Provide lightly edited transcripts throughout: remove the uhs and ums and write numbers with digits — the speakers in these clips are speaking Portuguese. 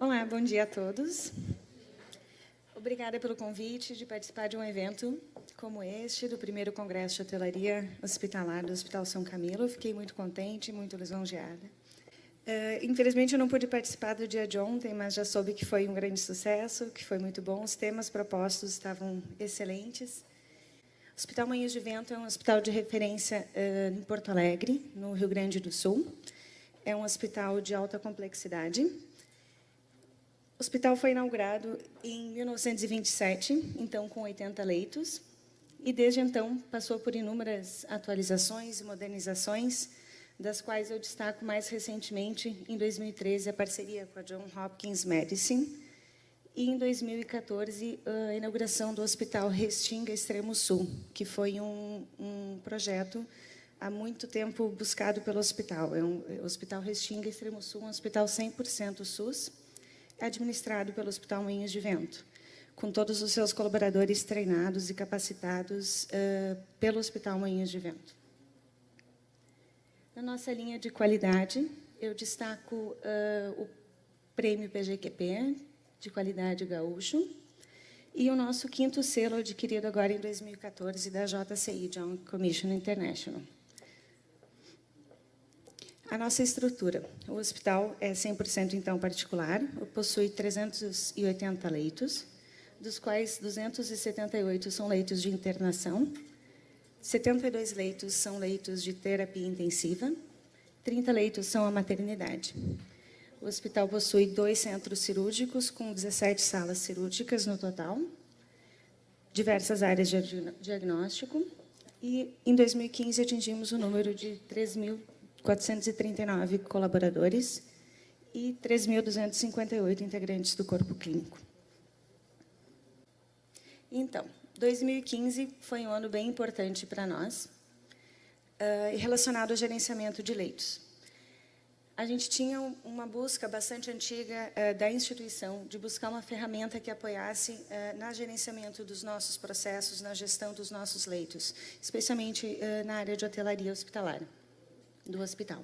Olá, bom dia a todos. Obrigada pelo convite de participar de um evento como este, do primeiro Congresso de Hotelaria Hospitalar do Hospital São Camilo. Fiquei muito contente, muito lisonjeada. Infelizmente, eu não pude participar do dia de ontem, mas já soube que foi um grande sucesso, que foi muito bom. Os temas propostos estavam excelentes. O Hospital Moinhos de Vento é um hospital de referência em Porto Alegre, no Rio Grande do Sul. É um hospital de alta complexidade. O hospital foi inaugurado em 1927, então com 80 leitos, e desde então passou por inúmeras atualizações e modernizações, das quais eu destaco mais recentemente, em 2013, a parceria com a Johns Hopkins Medicine, e em 2014, a inauguração do Hospital Restinga Extremo Sul, que foi um projeto há muito tempo buscado pelo hospital. O Hospital Restinga Extremo Sul, um hospital 100% SUS, administrado pelo Hospital Moinhos de Vento, com todos os seus colaboradores treinados e capacitados pelo Hospital Moinhos de Vento. Na nossa linha de qualidade, eu destaco o Prêmio PGQP, de Qualidade Gaúcho, e o nosso 5º selo, adquirido agora em 2014, da JCI, John Commission International. A nossa estrutura. O hospital é 100% então particular, possui 380 leitos, dos quais 278 são leitos de internação, 72 leitos são leitos de terapia intensiva, 30 leitos são a maternidade. O hospital possui 2 centros cirúrgicos, com 17 salas cirúrgicas no total, diversas áreas de diagnóstico, e em 2015 atingimos o número de 3.439 colaboradores e 3.258 integrantes do corpo clínico. Então, 2015 foi um ano bem importante para nós, relacionado ao gerenciamento de leitos. A gente tinha uma busca bastante antiga da instituição de buscar uma ferramenta que apoiasse no gerenciamento dos nossos processos, na gestão dos nossos leitos, especialmente na área de hotelaria hospitalar do hospital.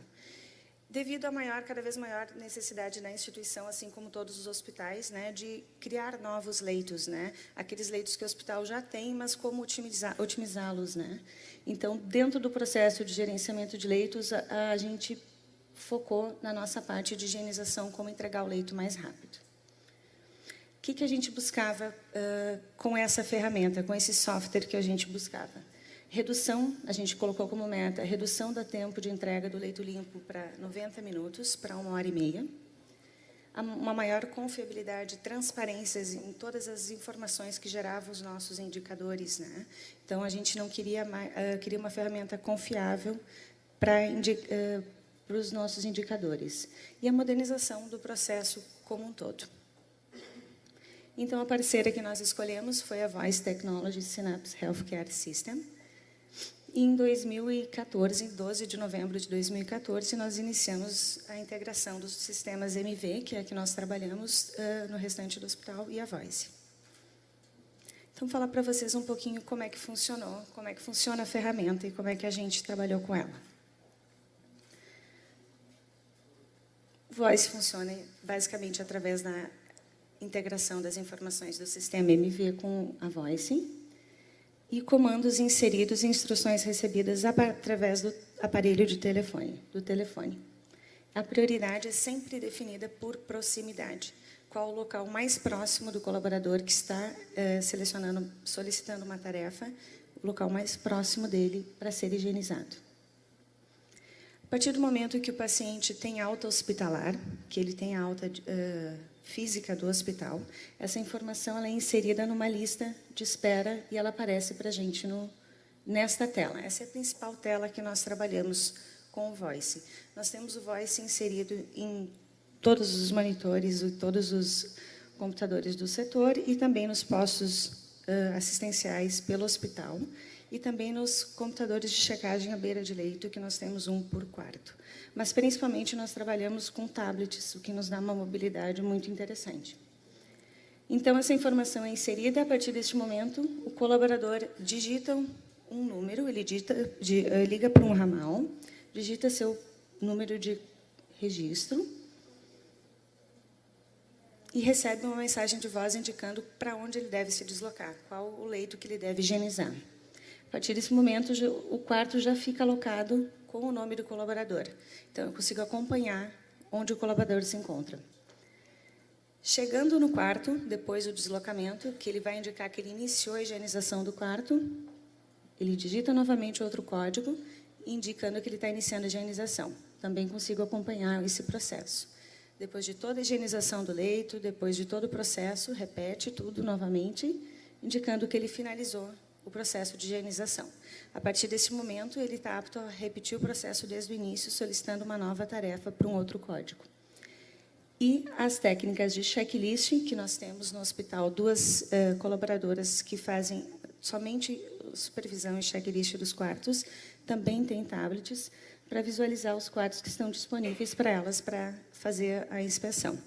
Devido à cada vez maior necessidade da instituição, assim como todos os hospitais, né, de criar novos leitos, né, aqueles leitos que o hospital já tem, mas como otimizá-los, né? Então, dentro do processo de gerenciamento de leitos, a gente focou na nossa parte de higienização, como entregar o leito mais rápido. O que a gente buscava com essa ferramenta, com esse software que a gente buscava? Redução, a gente colocou como meta, redução do tempo de entrega do leito limpo para 90 minutos, para 1h30, uma maior confiabilidade, transparências em todas as informações que geravam os nossos indicadores, né? Então, a gente não queria queria uma ferramenta confiável para os nossos indicadores. E a modernização do processo como um todo. Então, a parceira que nós escolhemos foi a Voice Technology Synapse Healthcare System. Em 2014, 12 de novembro de 2014, nós iniciamos a integração dos sistemas MV, que é que nós trabalhamos no restante do hospital, e a Voice. Então, vou falar para vocês um pouquinho como é que funcionou, como é que funciona a ferramenta e como é que a gente trabalhou com ela. Voice funciona basicamente através da integração das informações do sistema MV com a Voice e comandos inseridos e instruções recebidas através do aparelho de telefone, A prioridade é sempre definida por proximidade. Qual o local mais próximo do colaborador que está solicitando uma tarefa, o local mais próximo dele para ser higienizado. A partir do momento que o paciente tem alta hospitalar, que ele tem a alta física do hospital, essa informação ela é inserida numa lista de espera e ela aparece para a gente nesta tela. Essa é a principal tela que nós trabalhamos com o Voice. Nós temos o Voice inserido em todos os monitores e todos os computadores do setor e também nos postos assistenciais pelo hospital e também nos computadores de checagem à beira de leito, que nós temos um por quarto. Mas, principalmente, nós trabalhamos com tablets, o que nos dá uma mobilidade muito interessante. Então, essa informação é inserida. A partir deste momento, o colaborador digita um número, ele liga para um ramal, digita seu número de registro, e recebe uma mensagem de voz indicando para onde ele deve se deslocar, qual o leito que ele deve higienizar. A partir desse momento, o quarto já fica alocado com o nome do colaborador. Então, eu consigo acompanhar onde o colaborador se encontra. Chegando no quarto, depois do deslocamento, que ele vai indicar que ele iniciou a higienização do quarto, ele digita novamente outro código, indicando que ele está iniciando a higienização. Também consigo acompanhar esse processo. Depois de toda a higienização do leito, depois de todo o processo, repete tudo novamente, indicando que ele finalizou o processo de higienização. A partir desse momento, ele está apto a repetir o processo desde o início, solicitando uma nova tarefa para um outro código. E as técnicas de checklist, que nós temos no hospital, duas colaboradoras que fazem somente supervisão e checklist dos quartos, também têm tablets para visualizar os quartos que estão disponíveis para elas para fazer a inspeção.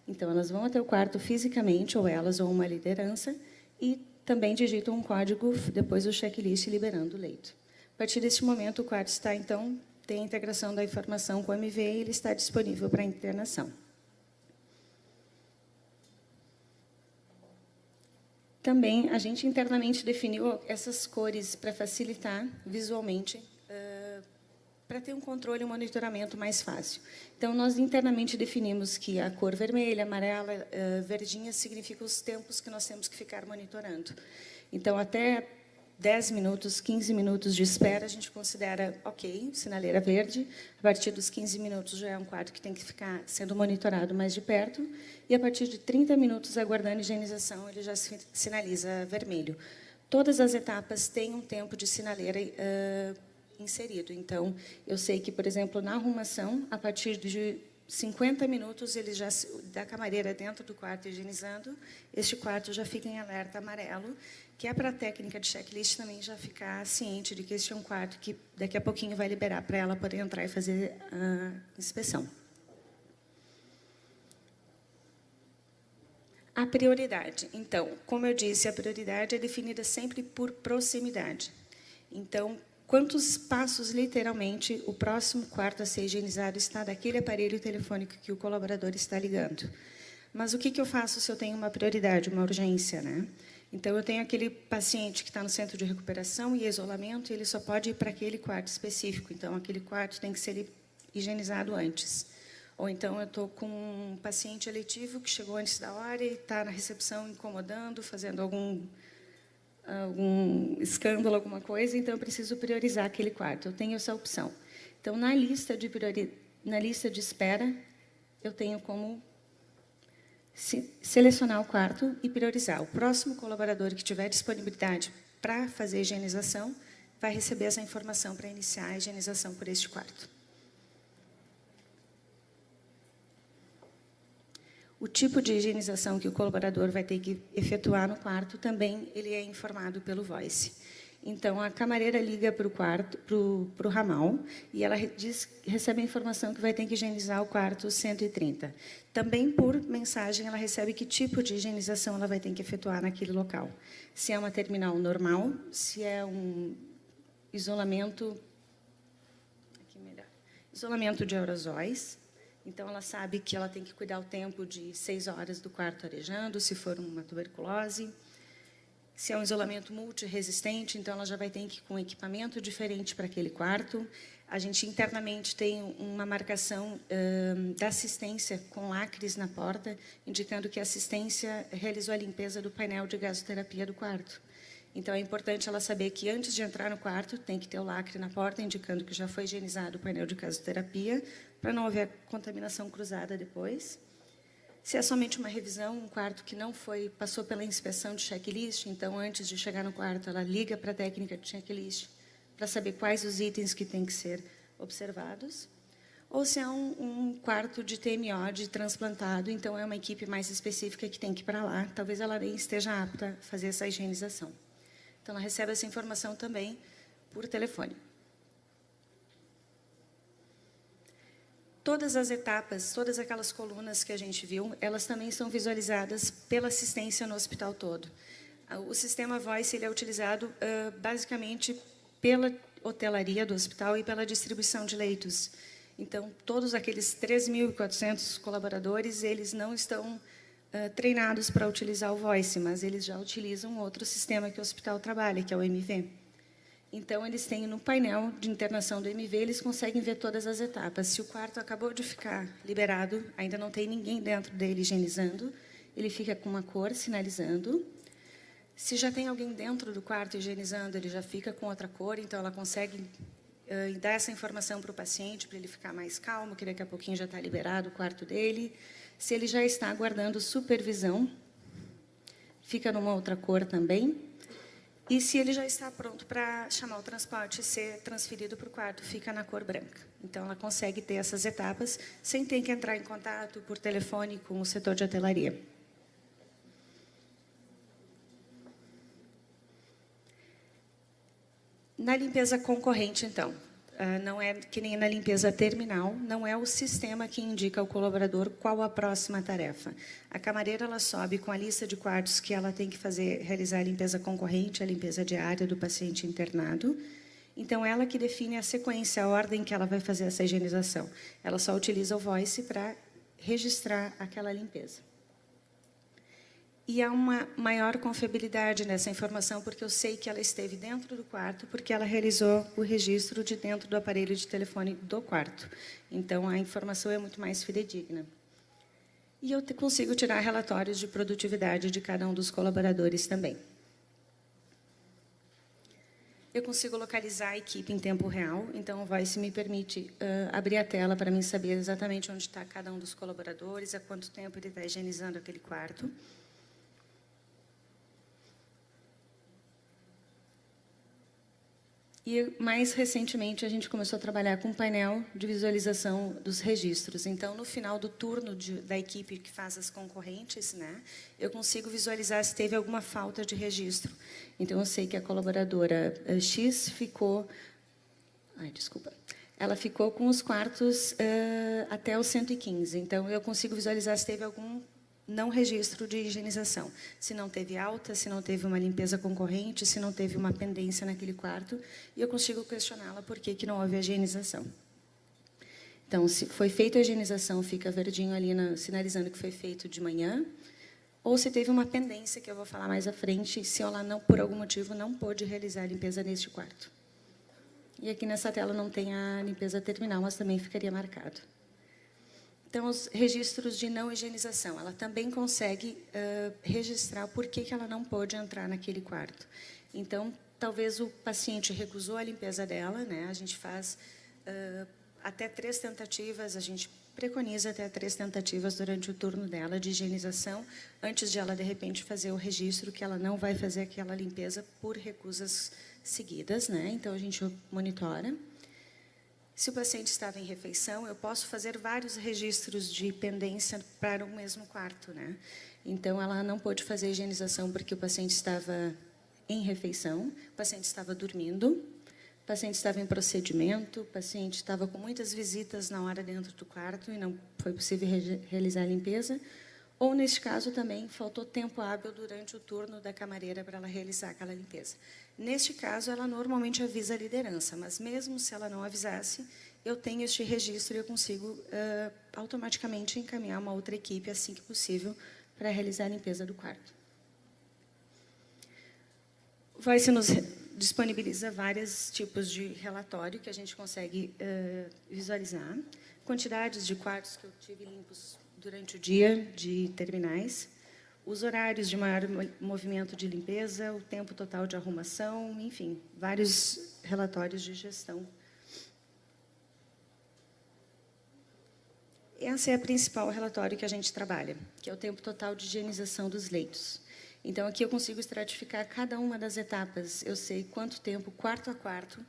Então, elas vão até o quarto fisicamente, ou elas, ou uma liderança, e também digitam um código depois do checklist liberando o leito. A partir deste momento, o quarto está, então, tem a integração da informação com o MV e ele está disponível para internação. Também, a gente internamente definiu essas cores para facilitar visualmente, para ter um controle e um monitoramento mais fácil. Então, nós internamente definimos que a cor vermelha, amarela, verdinha significa os tempos que nós temos que ficar monitorando. Então, até 10 minutos, 15 minutos de espera, a gente considera ok, sinaleira verde. A partir dos 15 minutos já é um quarto que tem que ficar sendo monitorado mais de perto. E, a partir de 30 minutos, aguardando higienização, ele já sinaliza vermelho. Todas as etapas têm um tempo de sinaleira inserido. Então, eu sei que, por exemplo, na arrumação, a partir de 50 minutos, ele já da camareira dentro do quarto higienizando, este quarto já fica em alerta amarelo, que é para a técnica de checklist também já ficar ciente de que este é um quarto que daqui a pouquinho vai liberar para ela poder entrar e fazer a inspeção. A prioridade. Então, como eu disse, a prioridade é definida sempre por proximidade. Então, quantos passos, literalmente, o próximo quarto a ser higienizado está daquele aparelho telefônico que o colaborador está ligando? Mas o que eu faço se eu tenho uma prioridade, uma urgência, né? Então, eu tenho aquele paciente que está no centro de recuperação e isolamento, e ele só pode ir para aquele quarto específico. Então, aquele quarto tem que ser higienizado antes. Ou então, eu estou com um paciente eletivo que chegou antes da hora e está na recepção incomodando, fazendo algum escândalo, alguma coisa, então eu preciso priorizar aquele quarto. Eu tenho essa opção. Então, na lista de espera, eu tenho como selecionar o quarto e priorizar. O próximo colaborador que tiver disponibilidade para fazer a higienização vai receber essa informação para iniciar a higienização por este quarto. O tipo de higienização que o colaborador vai ter que efetuar no quarto também ele é informado pelo Voice. Então, a camareira liga para o quarto, para o ramal, e ela recebe a informação que vai ter que higienizar o quarto 130. Também, por mensagem, ela recebe que tipo de higienização ela vai ter que efetuar naquele local. Se é uma terminal normal, se é um isolamento de aerosóis. Então, ela sabe que ela tem que cuidar o tempo de 6 horas do quarto arejando, se for uma tuberculose. Se é um isolamento multiresistente, então ela já vai ter que ir com um equipamento diferente para aquele quarto. A gente internamente tem uma marcação da assistência com lacres na porta, indicando que a assistência realizou a limpeza do painel de gasoterapia do quarto. Então, é importante ela saber que, antes de entrar no quarto, tem que ter o lacre na porta, indicando que já foi higienizado o painel de gasoterapia, para não haver contaminação cruzada depois. Se é somente uma revisão, um quarto que não passou pela inspeção de checklist, então, antes de chegar no quarto, ela liga para a técnica de checklist para saber quais os itens que têm que ser observados. Ou se é um quarto de TMO, de transplantado, então é uma equipe mais específica que tem que ir para lá. Talvez ela nem esteja apta a fazer essa higienização. Então, ela recebe essa informação também por telefone. Todas as etapas, todas aquelas colunas que a gente viu, elas também são visualizadas pela assistência no hospital todo. O sistema Voice ele é utilizado basicamente pela hotelaria do hospital e pela distribuição de leitos. Então, todos aqueles 3.400 colaboradores, eles não estão treinados para utilizar o Voice, mas eles já utilizam outro sistema que o hospital trabalha, que é o MV. Então, eles têm no painel de internação do MV, eles conseguem ver todas as etapas. Se o quarto acabou de ficar liberado, ainda não tem ninguém dentro dele higienizando, ele fica com uma cor sinalizando. Se já tem alguém dentro do quarto higienizando, ele já fica com outra cor, então ela consegue dar essa informação para o paciente, para ele ficar mais calmo, que daqui a pouquinho já está liberado o quarto dele. Se ele já está aguardando supervisão, fica numa outra cor também. E se ele já está pronto para chamar o transporte e ser transferido para o quarto, fica na cor branca. Então, ela consegue ter essas etapas sem ter que entrar em contato por telefone com o setor de hotelaria. Na limpeza concorrente, então, não é que nem na limpeza terminal, não é o sistema que indica ao colaborador qual a próxima tarefa. A camareira ela sobe com a lista de quartos que ela tem que realizar a limpeza concorrente, a limpeza diária do paciente internado. Então, ela que define a sequência, a ordem que ela vai fazer essa higienização. Ela só utiliza o Voice para registrar aquela limpeza. E há uma maior confiabilidade nessa informação, porque eu sei que ela esteve dentro do quarto, porque ela realizou o registro de dentro do aparelho de telefone do quarto. Então, a informação é muito mais fidedigna. E eu consigo tirar relatórios de produtividade de cada um dos colaboradores também. Eu consigo localizar a equipe em tempo real, então o Voice me permite abrir a tela para mim saber exatamente onde está cada um dos colaboradores, há quanto tempo ele está higienizando aquele quarto. E, mais recentemente, a gente começou a trabalhar com um painel de visualização dos registros. Então, no final do turno da equipe que faz as concorrentes, né, eu consigo visualizar se teve alguma falta de registro. Então, eu sei que a colaboradora X ficou... desculpa. Ela ficou com os quartos até os 115. Então, eu consigo visualizar se teve algum não registro de higienização. Se não teve alta, se não teve uma limpeza concorrente, se não teve uma pendência naquele quarto, e eu consigo questioná-la por que não houve a higienização. Então, se foi feita a higienização, fica verdinho ali sinalizando que foi feito de manhã, ou se teve uma pendência, que eu vou falar mais à frente, se ela, não, por algum motivo, não pôde realizar a limpeza neste quarto. E aqui nessa tela não tem a limpeza terminal, mas também ficaria marcado. Então, os registros de não higienização, ela também consegue registrar por que ela não pôde entrar naquele quarto. Então, talvez o paciente recusou a limpeza dela, né? A gente faz até 3 tentativas, a gente preconiza até 3 tentativas durante o turno dela de higienização, antes de ela, de repente, fazer o registro que ela não vai fazer aquela limpeza por recusas seguidas, né? Então, a gente monitora. Se o paciente estava em refeição, eu posso fazer vários registros de pendência para o mesmo quarto, né? Então, ela não pôde fazer a higienização porque o paciente estava em refeição, o paciente estava dormindo, o paciente estava em procedimento, o paciente estava com muitas visitas na hora dentro do quarto e não foi possível realizar a limpeza. Ou, neste caso, também faltou tempo hábil durante o turno da camareira para ela realizar aquela limpeza. Neste caso, ela normalmente avisa a liderança, mas mesmo se ela não avisasse, eu tenho este registro e eu consigo automaticamente encaminhar uma outra equipe, assim que possível, para realizar a limpeza do quarto. O Voice nos disponibiliza vários tipos de relatório que a gente consegue visualizar. Quantidades de quartos que eu tive limpos durante o dia, de terminais, os horários de maior movimento de limpeza, o tempo total de arrumação, enfim, vários relatórios de gestão. Esse é o principal relatório que a gente trabalha, que é o tempo total de higienização dos leitos. Então, aqui eu consigo estratificar cada uma das etapas. Eu sei quanto tempo, quarto a quarto,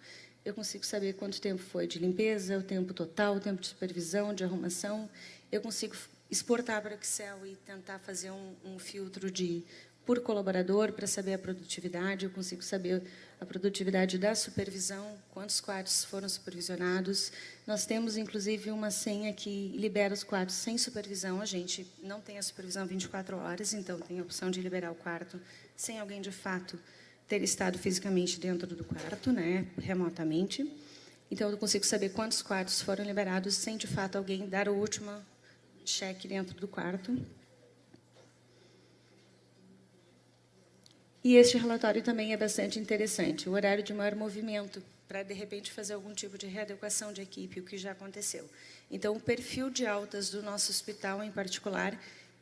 eu consigo saber quanto tempo foi de limpeza, o tempo total, o tempo de supervisão, de arrumação. Eu consigo exportar para o Excel e tentar fazer um filtro por colaborador para saber a produtividade. Eu consigo saber a produtividade da supervisão, quantos quartos foram supervisionados. Nós temos, inclusive, uma senha que libera os quartos sem supervisão. A gente não tem a supervisão 24 horas, então tem a opção de liberar o quarto sem alguém, de fato, ter estado fisicamente dentro do quarto, né, remotamente. Então, eu consigo saber quantos quartos foram liberados sem, de fato, alguém dar o último cheque dentro do quarto. E este relatório também é bastante interessante, o horário de maior movimento, para, de repente, fazer algum tipo de readequação de equipe, o que já aconteceu. Então, o perfil de altas do nosso hospital, em particular,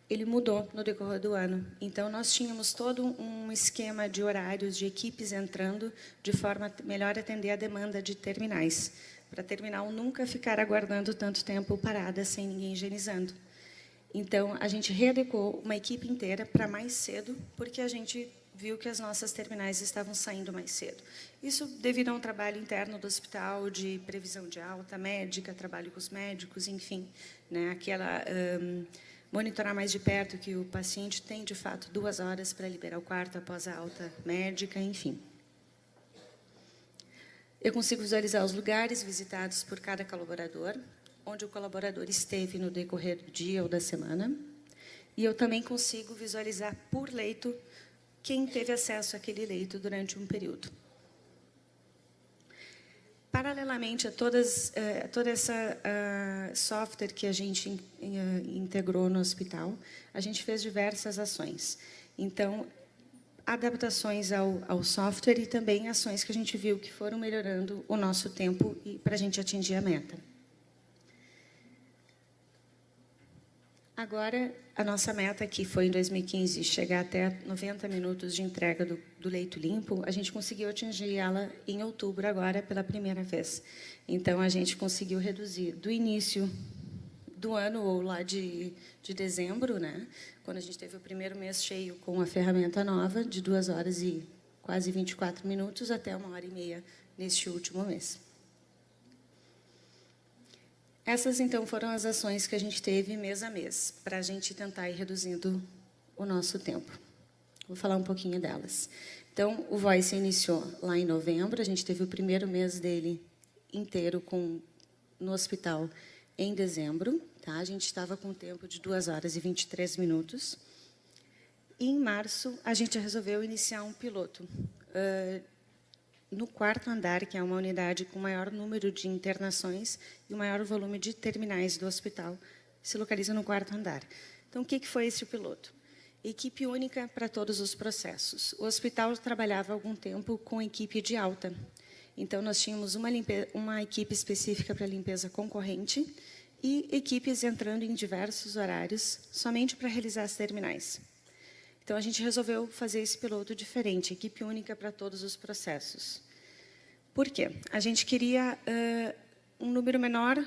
ele mudou no decorrer do ano. Então, nós tínhamos todo um esquema de horários, de equipes entrando, de forma a melhor atender a demanda de terminais, para terminal nunca ficar aguardando tanto tempo parada, sem ninguém higienizando. Então, a gente readequou uma equipe inteira para mais cedo, porque a gente viu que as nossas terminais estavam saindo mais cedo. Isso devido a um trabalho interno do hospital, de previsão de alta médica, trabalho com os médicos, enfim, né, aquela monitorar mais de perto que o paciente tem, de fato, 2 horas para liberar o quarto após a alta médica, enfim. Eu consigo visualizar os lugares visitados por cada colaborador, onde o colaborador esteve no decorrer do dia ou da semana, e eu também consigo visualizar por leito quem teve acesso àquele leito durante um período. Paralelamente a toda essa software que a gente integrou no hospital, a gente fez diversas ações. Então, adaptações ao software e também ações que a gente viu que foram melhorando o nosso tempo para a gente atingir a meta. Agora, a nossa meta, que foi em 2015, chegar até 90 minutos de entrega do leito limpo, a gente conseguiu atingir ela em outubro, agora, pela primeira vez. Então, a gente conseguiu reduzir do início do ano, ou lá de dezembro, né, quando a gente teve o primeiro mês cheio com a ferramenta nova, de 2 horas e quase 24 minutos, até 1h30 neste último mês. Essas, então, foram as ações que a gente teve mês a mês, para a gente tentar ir reduzindo o nosso tempo. Vou falar um pouquinho delas. Então, o Voice iniciou lá em novembro, a gente teve o primeiro mês dele inteiro no hospital em dezembro. Tá? A gente estava com um tempo de 2 horas e 23 minutos. E, em março, a gente resolveu iniciar um piloto no 4º andar, que é uma unidade com maior número de internações e o maior volume de terminais do hospital, se localiza no 4º andar. Então, o que foi esse piloto? Equipe única para todos os processos. O hospital trabalhava há algum tempo com equipe de alta. Então, nós tínhamos uma equipe específica para limpeza concorrente e equipes entrando em diversos horários, somente para realizar as terminais. Então, a gente resolveu fazer esse piloto diferente, equipe única para todos os processos. Por quê? A gente queria um número menor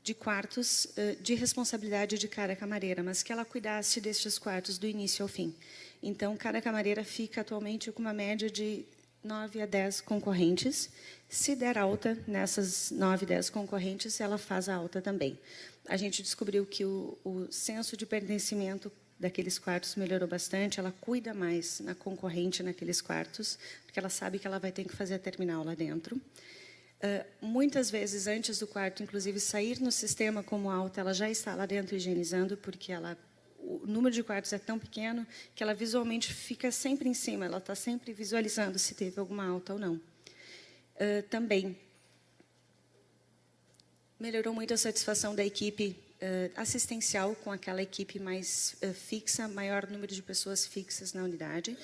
de quartos de responsabilidade de cada camareira, mas que ela cuidasse destes quartos do início ao fim. Então, cada camareira fica atualmente com uma média de 9 a 10 concorrentes. Se der alta nessas 9, 10 concorrentes, ela faz a alta também. A gente descobriu que o senso de pertencimento daqueles quartos melhorou bastante, ela cuida mais na concorrente naqueles quartos, porque ela sabe que ela vai ter que fazer a terminal lá dentro. Muitas vezes, antes do quarto, inclusive, sair no sistema como alta, ela já está lá dentro higienizando, porque o número de quartos é tão pequeno que ela visualmente fica sempre em cima, ela está sempre visualizando se teve alguma alta ou não. Também melhorou muito a satisfação da equipe assistencial com aquela equipe mais fixa, maior número de pessoas fixas na unidade.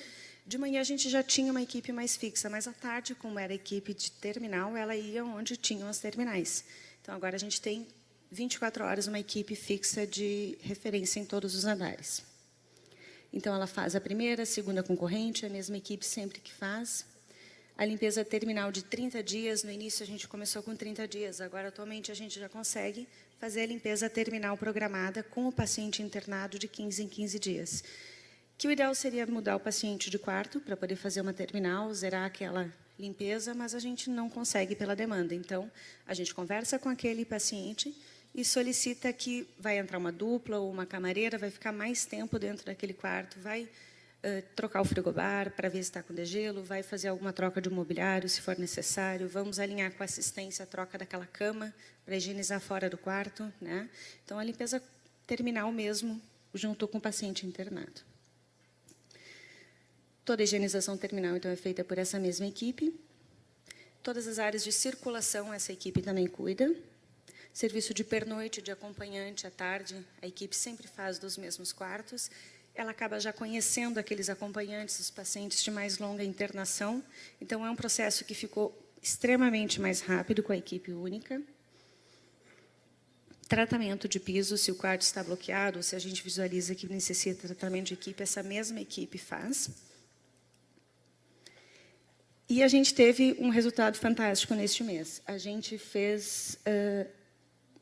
De manhã, a gente já tinha uma equipe mais fixa, mas à tarde, como era a equipe de terminal, ela ia onde tinham as terminais. Então, agora a gente tem 24 horas uma equipe fixa de referência em todos os andares. Então, ela faz a primeira, a segunda concorrente, a mesma equipe sempre que faz. A limpeza terminal de 30 dias, no início a gente começou com 30 dias, agora atualmente a gente já consegue fazer a limpeza terminal programada com o paciente internado de 15 em 15 dias. Que o ideal seria mudar o paciente de quarto para poder fazer uma terminal, zerar aquela limpeza, mas a gente não consegue pela demanda. Então, a gente conversa com aquele paciente e solicita que vai entrar uma dupla ou uma camareira, vai ficar mais tempo dentro daquele quarto, vai trocar o frigobar para ver se está com degelo, vai fazer alguma troca de mobiliário, se for necessário, vamos alinhar com a assistência a troca daquela cama para higienizar fora do quarto, né? Então, a limpeza terminal mesmo, junto com o paciente internado. Toda a higienização terminal, então, é feita por essa mesma equipe. Todas as áreas de circulação, essa equipe também cuida. Serviço de pernoite, de acompanhante à tarde, a equipe sempre faz dos mesmos quartos. ela acaba já conhecendo aqueles acompanhantes, os pacientes de mais longa internação. Então, é um processo que ficou extremamente mais rápido com a equipe única. Tratamento de piso, se o quarto está bloqueado, ou se a gente visualiza que necessita tratamento de equipe, essa mesma equipe faz. E a gente teve um resultado fantástico neste mês. A gente fez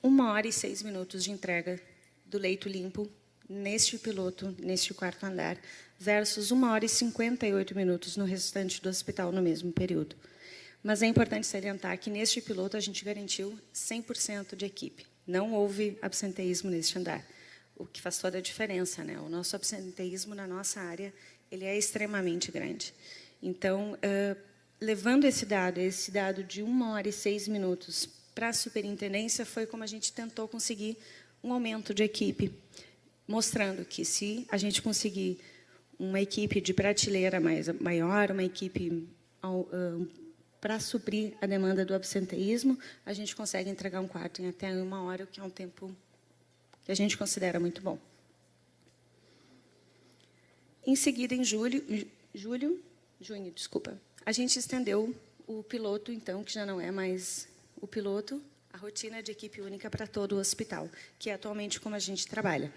1h06 de entrega do leito limpo neste piloto, neste quarto andar, versus 1h58 no restante do hospital no mesmo período. Mas é importante salientar que neste piloto a gente garantiu 100% de equipe. Não houve absenteísmo neste andar, o que faz toda a diferença, né? O nosso absenteísmo na nossa área, ele é extremamente grande. Então, levando esse dado de 1h06 para a superintendência, foi como a gente tentou conseguir um aumento de equipe, mostrando que se a gente conseguir uma equipe de prateleira maior, uma equipe para suprir a demanda do absenteísmo, a gente consegue entregar um quarto em até 1 hora, o que é um tempo que a gente considera muito bom. Em seguida, em junho, desculpa, a gente estendeu o piloto, então, que já não é mais o piloto, a rotina de equipe única para todo o hospital, que é atualmente como a gente trabalha.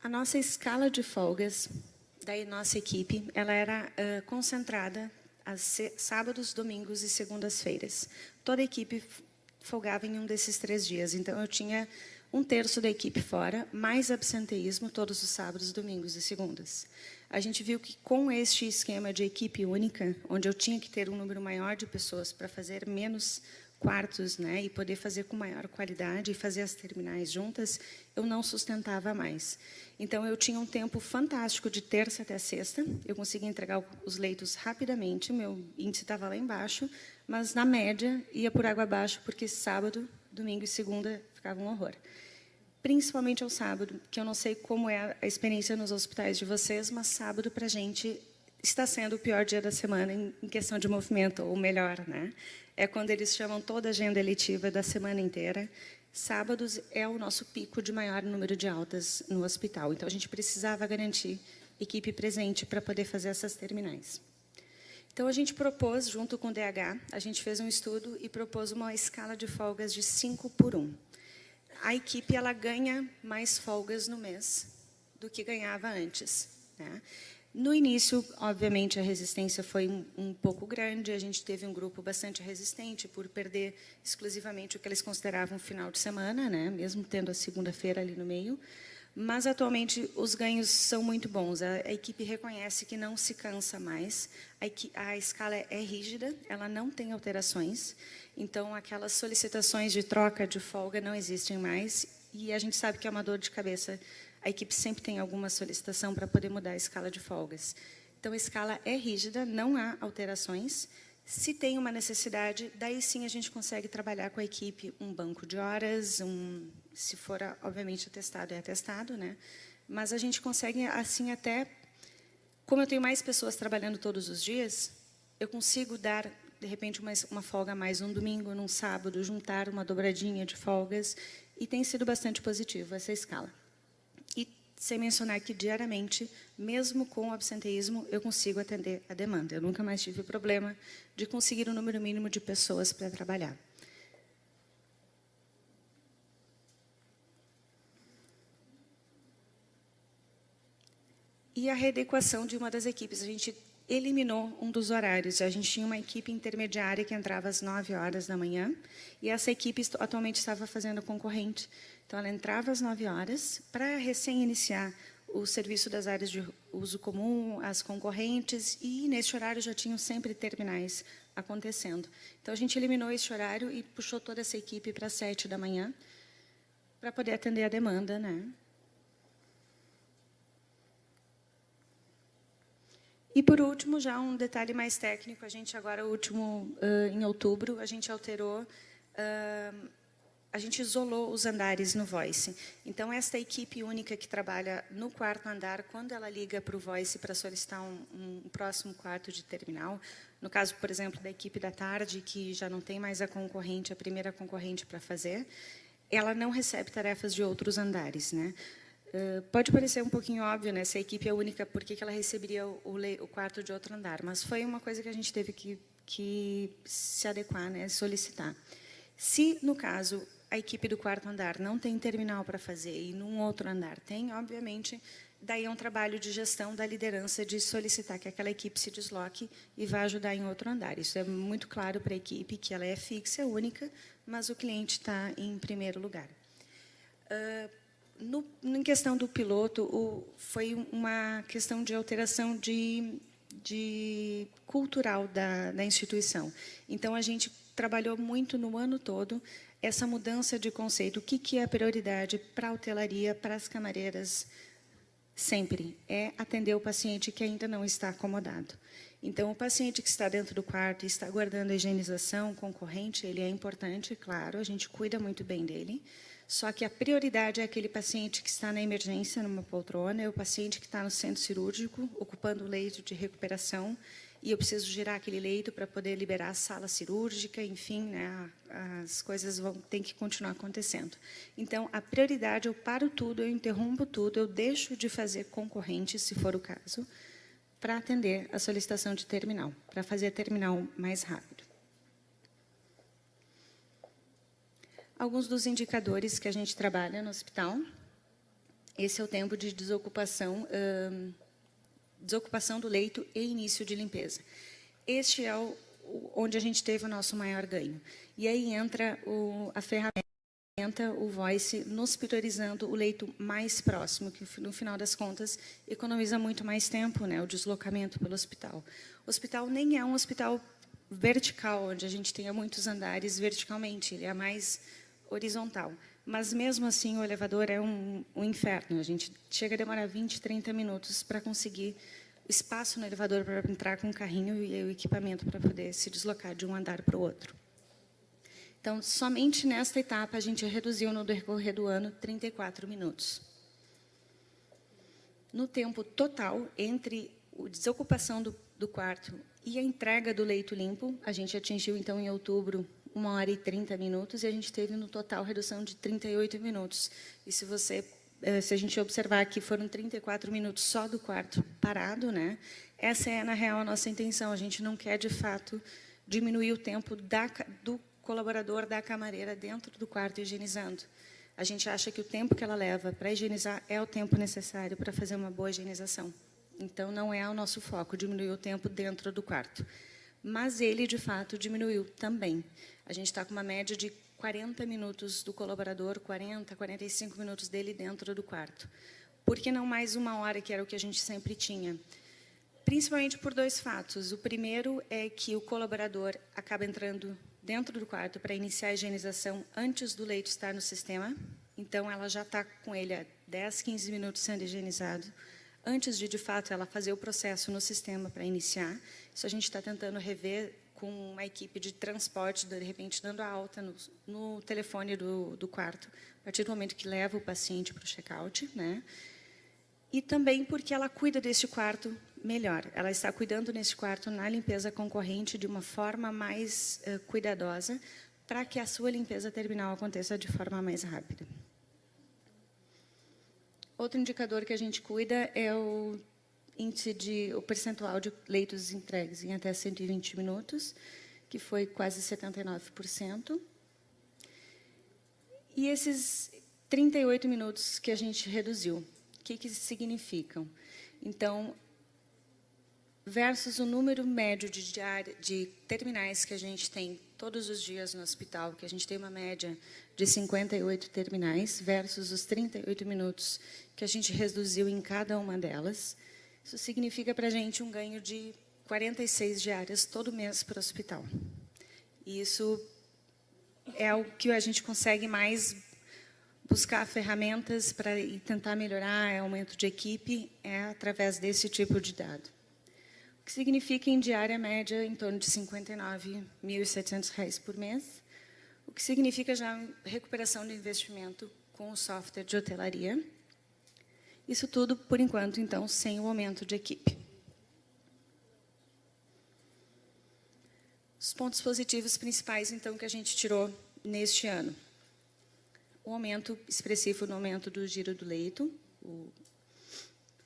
A nossa escala de folgas da nossa equipe, ela era concentrada aos sábados, domingos e segundas-feiras. Toda a equipe folgava em um desses 3 dias. Então, eu tinha 1/3 da equipe fora, mais absenteísmo todos os sábados, domingos e segundas. A gente viu que, com este esquema de equipe única, onde eu tinha que ter um número maior de pessoas para fazer menos quartos, né, e poder fazer com maior qualidade e fazer as terminais juntas, eu não sustentava mais. Então, eu tinha um tempo fantástico de terça até sexta, eu conseguia entregar os leitos rapidamente, meu índice estava lá embaixo, mas, na média, ia por água abaixo, porque sábado, domingo e segunda ficava um horror. Principalmente ao sábado, que eu não sei como é a experiência nos hospitais de vocês, mas sábado, para a gente, está sendo o pior dia da semana em questão de movimento, ou melhor, né? É quando eles chamam toda a agenda eletiva da semana inteira. Sábados é o nosso pico de maior número de altas no hospital. Então, a gente precisava garantir equipe presente para poder fazer essas terminais. Então, a gente propôs, junto com o DH, a gente fez um estudo e propôs uma escala de folgas de 5/1. A equipe ela ganha mais folgas no mês do que ganhava antes, né? No início, obviamente, a resistência foi um pouco grande, a gente teve um grupo bastante resistente por perder exclusivamente o que eles consideravam final de semana, né? Mesmo tendo a segunda-feira ali no meio. Mas, atualmente, os ganhos são muito bons. A equipe reconhece que não se cansa mais, a escala é rígida, ela não tem alterações, então, aquelas solicitações de troca de folga não existem mais, e a gente sabe que é uma dor de cabeça. A equipe sempre tem alguma solicitação para poder mudar a escala de folgas. Então, a escala é rígida, não há alterações. Se tem uma necessidade, daí sim a gente consegue trabalhar com a equipe um banco de horas, se for, obviamente, atestado, é atestado, né? Mas a gente consegue, assim, até... Como eu tenho mais pessoas trabalhando todos os dias, eu consigo dar, de repente, uma folga a mais um domingo, num sábado, juntar uma dobradinha de folgas, e tem sido bastante positivo essa escala. E sem mencionar que, diariamente, mesmo com o absenteísmo, eu consigo atender a demanda. Eu nunca mais tive problema de conseguir um número mínimo de pessoas para trabalhar. E a readequação de uma das equipes. A gente eliminou um dos horários. A gente tinha uma equipe intermediária que entrava às 9 horas da manhã, e essa equipe atualmente estava fazendo concorrente. Então, ela entrava às 9 horas, para recém-iniciar o serviço das áreas de uso comum, as concorrentes, e, nesse horário, já tinham sempre terminais acontecendo. Então, a gente eliminou esse horário e puxou toda essa equipe para as 7 da manhã, para poder atender a demanda, né? E, por último, já um detalhe mais técnico, a gente agora, em outubro, a gente alterou, a gente isolou os andares no Voice. Então, esta equipe única que trabalha no 4º andar, quando ela liga para o Voice para solicitar um próximo quarto de terminal, no caso, por exemplo, da equipe da tarde, que já não tem mais a primeira concorrente para fazer, ela não recebe tarefas de outros andares, né? Pode parecer um pouquinho óbvio, né? Se a equipe é única, por que ela receberia o quarto de outro andar? Mas foi uma coisa que a gente teve que se adequar, né? Solicitar. Se, no caso, a equipe do quarto andar não tem terminal para fazer e num outro andar tem, obviamente, daí é um trabalho de gestão da liderança de solicitar que aquela equipe se desloque e vá ajudar em outro andar. Isso é muito claro para a equipe, que ela é fixa, é única, mas o cliente está em primeiro lugar. Em questão do piloto, foi uma questão de alteração de cultural da instituição. Então, a gente trabalhou muito no ano todo essa mudança de conceito. O que é a prioridade para a hotelaria, para as camareiras? Sempre é atender o paciente que ainda não está acomodado. Então, o paciente que está dentro do quarto e está aguardando a higienização concorrente, ele é importante, claro, a gente cuida muito bem dele, só que a prioridade é aquele paciente que está na emergência, numa poltrona, é o paciente que está no centro cirúrgico, ocupando o leito de recuperação, e eu preciso girar aquele leito para poder liberar a sala cirúrgica, enfim, né, as coisas têm que continuar acontecendo. Então, a prioridade, eu paro tudo, eu interrompo tudo, eu deixo de fazer concorrente, se for o caso, para atender a solicitação de terminal, para fazer a terminal mais rápido. Alguns dos indicadores que a gente trabalha no hospital. Esse é o tempo de desocupação do leito e início de limpeza. Este é onde a gente teve o nosso maior ganho. E aí entra a ferramenta, o Voice, nos priorizando o leito mais próximo, que no final das contas economiza muito mais tempo, né, o deslocamento pelo hospital. O hospital nem é um hospital vertical, onde a gente tenha muitos andares verticalmente, ele é mais horizontal. Mas, mesmo assim, o elevador é um inferno. A gente chega a demorar 20, 30 minutos para conseguir espaço no elevador para entrar com o carrinho e o equipamento para poder se deslocar de um andar para o outro. Então, somente nesta etapa, a gente reduziu, no decorrer do ano, 34 minutos. No tempo total, entre a desocupação do quarto e a entrega do leito limpo, a gente atingiu, então, em outubro, 1h30 minutos, e a gente teve, no total, redução de 38 minutos. E se a gente observar que foram 34 minutos só do quarto parado, né? Essa é, na real, a nossa intenção. A gente não quer, de fato, diminuir o tempo do colaborador, da camareira, dentro do quarto higienizando. A gente acha que o tempo que ela leva para higienizar é o tempo necessário para fazer uma boa higienização. Então, não é o nosso foco diminuir o tempo dentro do quarto. Mas ele, de fato, diminuiu também. A gente está com uma média de 40 minutos do colaborador, 40, 45 minutos dele dentro do quarto. Por que não mais 1 hora, que era o que a gente sempre tinha? Principalmente por 2 fatos. O primeiro é que o colaborador acaba entrando dentro do quarto para iniciar a higienização antes do leito estar no sistema. Então, ela já está com ele há 10, 15 minutos sendo higienizado, antes de fato, ela fazer o processo no sistema para iniciar. Isso a gente está tentando rever com uma equipe de transporte, de repente, dando a alta no telefone do quarto, a partir do momento que leva o paciente para o check-out, né? E também porque ela cuida deste quarto melhor. Ela está cuidando nesse quarto na limpeza concorrente de uma forma mais cuidadosa, para que a sua limpeza terminal aconteça de forma mais rápida. Outro indicador que a gente cuida é o percentual de leitos entregues em até 120 minutos, que foi quase 79%. E esses 38 minutos que a gente reduziu, o que significam? Então, versus o número médio de terminais que a gente tem todos os dias no hospital, que a gente tem uma média de 58 terminais, versus os 38 minutos que a gente reduziu em cada uma delas. Isso significa para a gente um ganho de 46 diárias todo mês para o hospital. E isso é o que a gente consegue mais buscar ferramentas para tentar melhorar, aumento de equipe, é através desse tipo de dado. O que significa, em diária média, em torno de R$ 59.700 por mês, o que significa já recuperação de investimento com o software de hotelaria. Isso tudo, por enquanto, então, sem o aumento de equipe. Os pontos positivos principais, então, que a gente tirou neste ano. o aumento expressivo no aumento do giro do leito,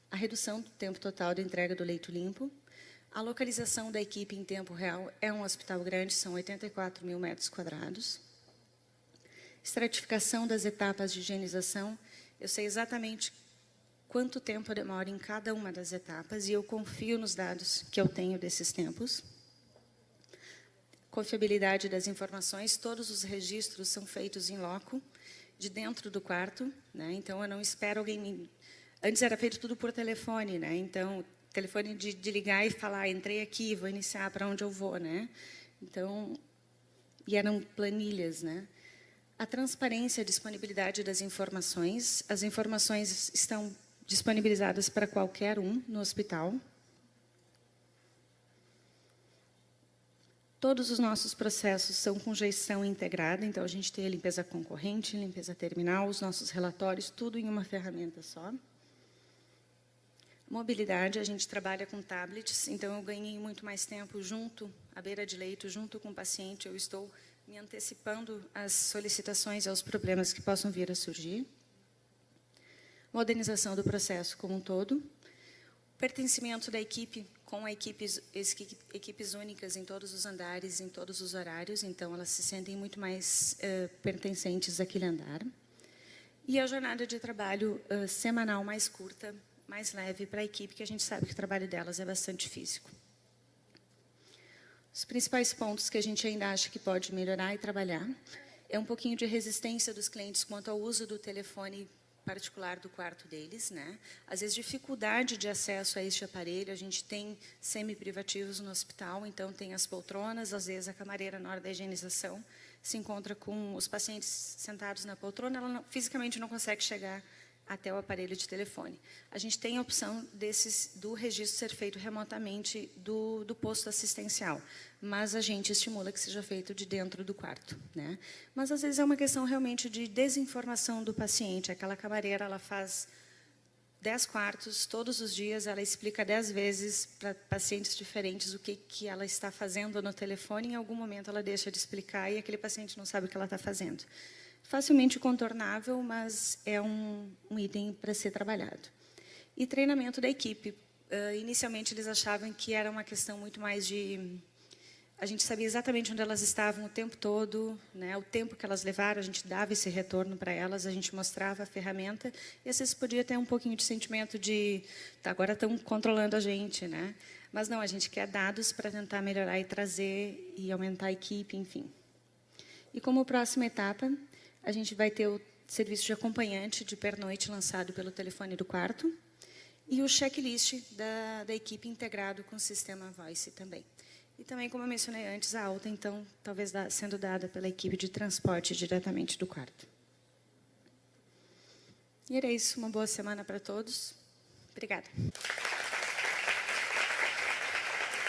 a redução do tempo total de entrega do leito limpo, a localização da equipe em tempo real. É um hospital grande, são 84 mil metros quadrados. Estratificação das etapas de higienização. Eu sei exatamente quanto tempo demora em cada uma das etapas e eu confio nos dados que eu tenho desses tempos. Confiabilidade das informações. Todos os registros são feitos em loco, de dentro do quarto, né? Então, eu não espero alguém... Antes era feito tudo por telefone, né? Então, telefone de ligar e falar, entrei aqui, vou iniciar, para onde eu vou, né? Então, e eram planilhas, né? A transparência e a disponibilidade das informações. As informações estão disponibilizadas para qualquer um no hospital. Todos os nossos processos são com gestão integrada, então a gente tem a limpeza concorrente, limpeza terminal, os nossos relatórios, tudo em uma ferramenta só. Mobilidade, a gente trabalha com tablets, então eu ganhei muito mais tempo junto, à beira de leito, junto com o paciente, eu estou me antecipando às solicitações e aos problemas que possam vir a surgir. Modernização do processo como um todo. Pertencimento da equipe com equipes únicas em todos os andares, em todos os horários, então elas se sentem muito mais pertencentes àquele andar. E a jornada de trabalho semanal mais curta, mais leve para a equipe, que a gente sabe que o trabalho delas é bastante físico. Os principais pontos que a gente ainda acha que pode melhorar e trabalhar é um pouquinho de resistência dos clientes quanto ao uso do telefone particular do quarto deles, né? Às vezes, dificuldade de acesso a este aparelho. A gente tem semi-privativos no hospital, então tem as poltronas, às vezes a camareira, na hora da higienização, se encontra com os pacientes sentados na poltrona, ela fisicamente não consegue chegar até o aparelho de telefone. A gente tem a opção do registro ser feito remotamente do posto assistencial, mas a gente estimula que seja feito de dentro do quarto, né? Mas, às vezes, é uma questão realmente de desinformação do paciente. Aquela camareira, ela faz 10 quartos, todos os dias, ela explica 10 vezes para pacientes diferentes o que ela está fazendo no telefone, em algum momento ela deixa de explicar e aquele paciente não sabe o que ela está fazendo. Facilmente contornável, mas é um item para ser trabalhado. E treinamento da equipe. Inicialmente, eles achavam que era uma questão muito mais de... A gente sabia exatamente onde elas estavam o tempo todo, né? O tempo que elas levaram, a gente dava esse retorno para elas, a gente mostrava a ferramenta, e às vezes podia ter um pouquinho de sentimento de, tá, agora estão controlando a gente, né? Mas não, a gente quer dados para tentar melhorar e trazer e aumentar a equipe, enfim. E como próxima etapa, a gente vai ter o serviço de acompanhante de pernoite lançado pelo telefone do quarto e o checklist da equipe integrado com o sistema Voice também. E também, como eu mencionei antes, a alta, então, talvez sendo dada pela equipe de transporte diretamente do quarto. E era isso. Uma boa semana para todos. Obrigada.